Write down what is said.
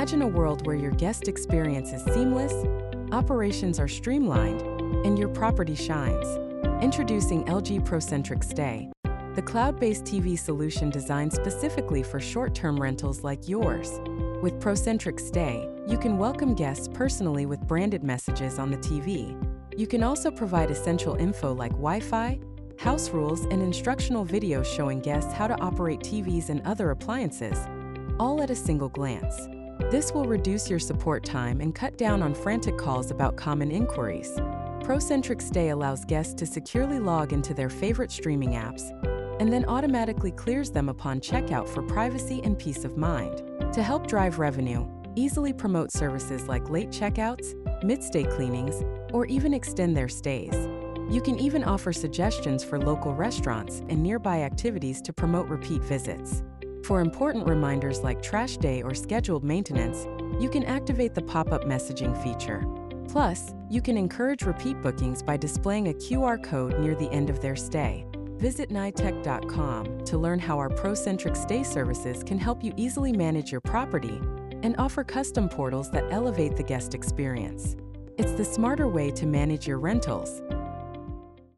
Imagine a world where your guest experience is seamless, operations are streamlined, and your property shines. Introducing LG ProCentric Stay, the cloud-based TV solution designed specifically for short-term rentals like yours. With ProCentric Stay, you can welcome guests personally with branded messages on the TV. You can also provide essential info like Wi-Fi, house rules, and instructional videos showing guests how to operate TVs and other appliances, all at a single glance. This will reduce your support time and cut down on frantic calls about common inquiries. ProCentric Stay allows guests to securely log into their favorite streaming apps and then automatically clears them upon checkout for privacy and peace of mind. To help drive revenue, easily promote services like late checkouts, mid-stay cleanings, or even extend their stays. You can even offer suggestions for local restaurants and nearby activities to promote repeat visits. For important reminders like trash day or scheduled maintenance, you can activate the pop-up messaging feature. Plus, you can encourage repeat bookings by displaying a QR code near the end of their stay. Visit KniTec.com to learn how our ProCentric Stay services can help you easily manage your property and offer custom portals that elevate the guest experience. It's the smarter way to manage your rentals.